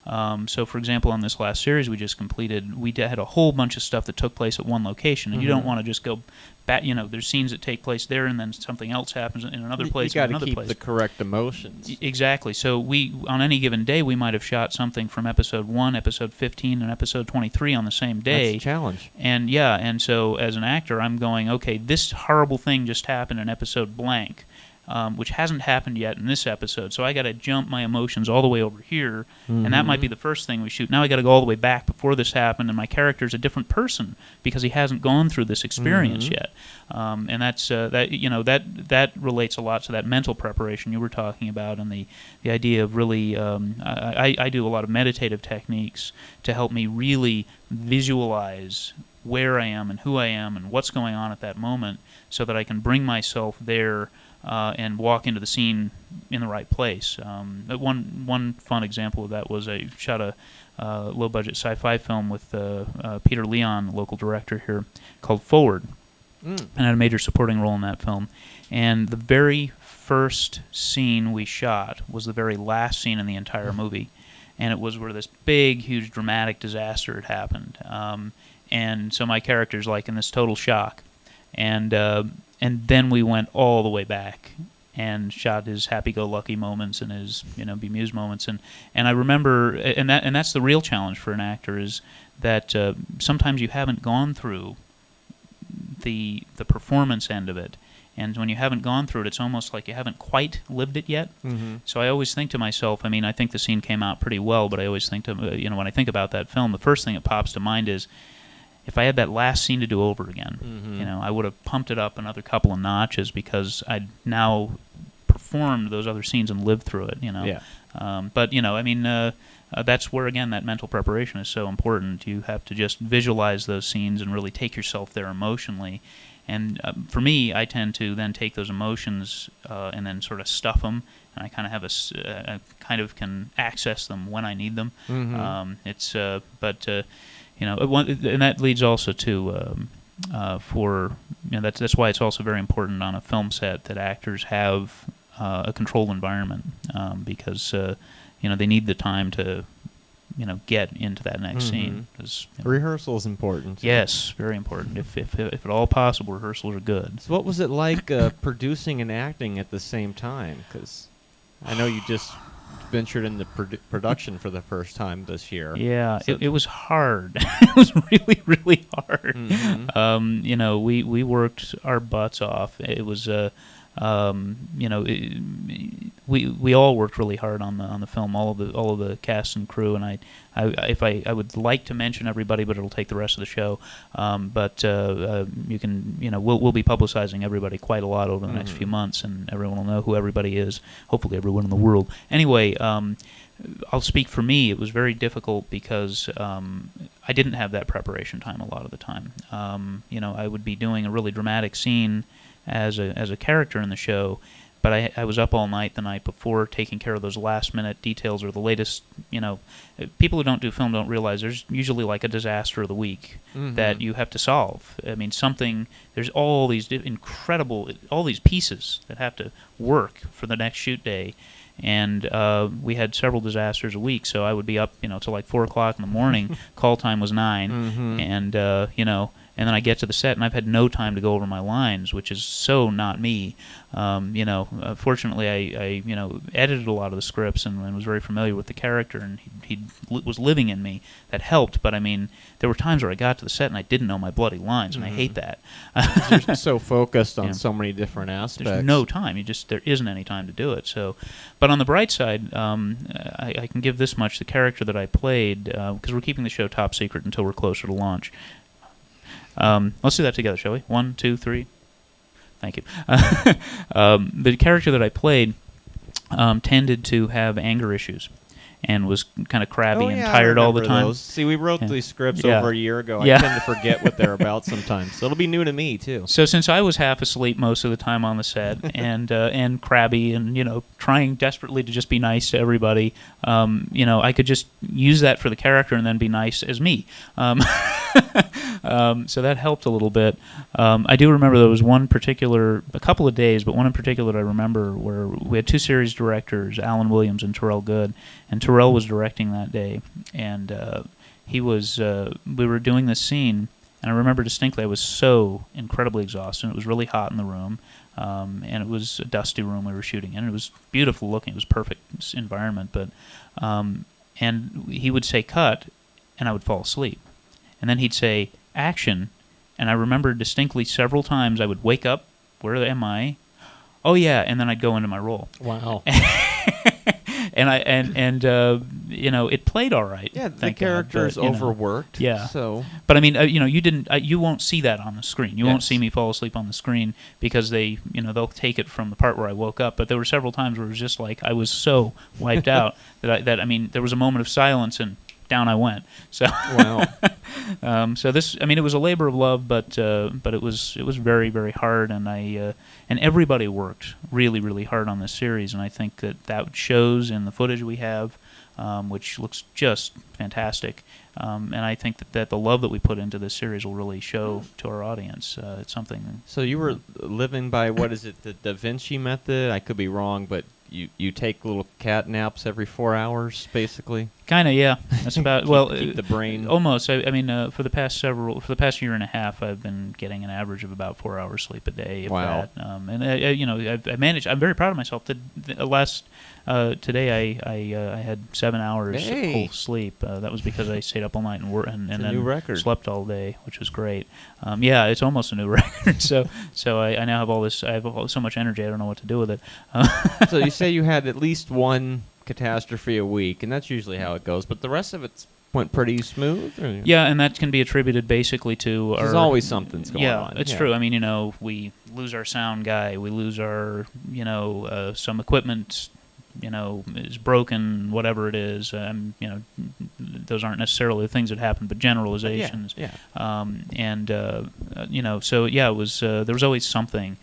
So, for example, on this last series we just completed, we had a whole bunch of stuff that took place at one location, and you don't want to just go back. There's scenes that take place there, and then something else happens in another place. You got to keep the correct emotions. Exactly. So on any given day, we might have shot something from episode 1, episode 15, and episode 23 on the same day. That's a challenge. And so as an actor, I'm going, okay, this horrible thing just happened in episode blank. Which hasn't happened yet in this episode. So I got to jump my emotions all the way over here, and that might be the first thing we shoot. Now I got to go all the way back before this happened, and my character's a different person because he hasn't gone through this experience yet. And that's that relates a lot to that mental preparation you were talking about, and the idea of really I do a lot of meditative techniques to help me really visualize where I am and who I am and what's going on at that moment, so that I can bring myself there. And walk into the scene in the right place. One fun example of that was I shot a low-budget sci-fi film with Peter Leon, the local director here, called Forward, and I had a major supporting role in that film. And the very first scene we shot was the very last scene in the entire movie, and it was where this big, huge, dramatic disaster had happened. And so my character's like in this total shock, and then we went all the way back and shot his happy-go-lucky moments and his bemused moments, and I remember, and that's the real challenge for an actor, is that sometimes you haven't gone through the performance end of it, and when you haven't gone through it, it's almost like you haven't quite lived it yet. So I always think to myself, I think the scene came out pretty well, but I always think to when I think about that film, the first thing that pops to mind is, if I had that last scene to do over again, I would have pumped it up another couple of notches because I'd now performed those other scenes and lived through it. Yeah. But that's where, again, that mental preparation is so important. You have to just visualize those scenes and really take yourself there emotionally. And for me, I tend to then take those emotions and then sort of stuff them, and I kind of have I kind of can access them when I need them. And that leads also to that's why it's also very important on a film set that actors have a controlled environment, because they need the time to get into that next scene. Rehearsal is important. Yes, very important. If at all possible, rehearsals are good. So what was it like producing and acting at the same time? Because I know you just ventured into production for the first time this year. Yeah, so it was hard. It was really, really hard. We worked our butts off. It was we all worked really hard on the film, all of the cast and crew, and I would like to mention everybody, but it'll take the rest of the show. You can we'll be publicizing everybody quite a lot over the next few months, and everyone will know who everybody is. Hopefully, everyone in the world. Anyway, I'll speak for me. It was very difficult because I didn't have that preparation time a lot of the time. I would be doing a really dramatic scene as a character in the show, but I was up all night the night before taking care of those last-minute details or the latest, people who don't do film don't realize there's usually like a disaster of the week that you have to solve. There's all these all these pieces that have to work for the next shoot day, and we had several disasters a week, so I would be up, till like 4 o'clock in the morning. Call time was 9, and then I get to the set, and I've had no time to go over my lines, which is so not me. Fortunately, I edited a lot of the scripts and was very familiar with the character, and he was living in me. That helped, but there were times where I got to the set and I didn't know my bloody lines, and I hate that. You're just so focused on so many different aspects. There's no time. There isn't any time to do it. So, but on the bright side, I can give this much: the character that I played, because we're keeping the show top secret until we're closer to launch. Let's do that together, shall we? 1, 2, 3. Thank you. The character that I played tended to have anger issues and was kind of crabby and tired all the time. Those. See, we wrote these scripts over a year ago. I tend to forget what they're about sometimes, so it'll be new to me too. So since I was half asleep most of the time on the set and crabby and trying desperately to just be nice to everybody, I could just use that for the character and then be nice as me. So that helped a little bit. I do remember there was a couple of days, but one in particular that I remember where we had two series directors, Alan Williams and Terrell Good, and Terrell was directing that day, and we were doing this scene, and I remember distinctly I was so incredibly exhausted. It was really hot in the room, and it was a dusty room we were shooting in. It was beautiful looking. It was perfect environment, but and he would say cut, and I would fall asleep. And then he'd say action, and I remember distinctly several times I would wake up, where am I? Oh yeah, and then I'd go into my role. Wow. and it played all right. Yeah, the character's overworked. Yeah. So, but I mean, you won't see that on the screen. You won't see me fall asleep on the screen because they'll take it from the part where I woke up. But there were several times where it was just like I was so wiped out that there was a moment of silence and down I went. So wow. It was a labor of love, but it was very, very hard, and and everybody worked really, really hard on this series, and I think that shows in the footage we have, which looks just fantastic, and I think that the love that we put into this series will really show to our audience. It's something. So you were living by, what is it, the Da Vinci method? I could be wrong, but you take little cat naps every 4 hours, basically. Kind of, yeah. That's about keep the brain almost. For the past year and a half, I've been getting an average of about 4 hours sleep a day. If wow. that. I've managed. I'm very proud of myself. Today I had 7 hours of full sleep. That was because I stayed up all night and then slept all day, which was great. Yeah, it's almost a new record. So I now have all this. I have so much energy. I don't know what to do with it. So you say you had at least one catastrophe a week, and that's usually how it goes. But the rest of it went pretty smooth. Or? Yeah, and that can be attributed basically to There's always something's going on. Yeah, it's true. I mean, we lose our sound guy, we lose our, some equipment, is broken, whatever it is. Those aren't necessarily the things that happen, but generalizations. Yeah. So yeah, it was. There was always something,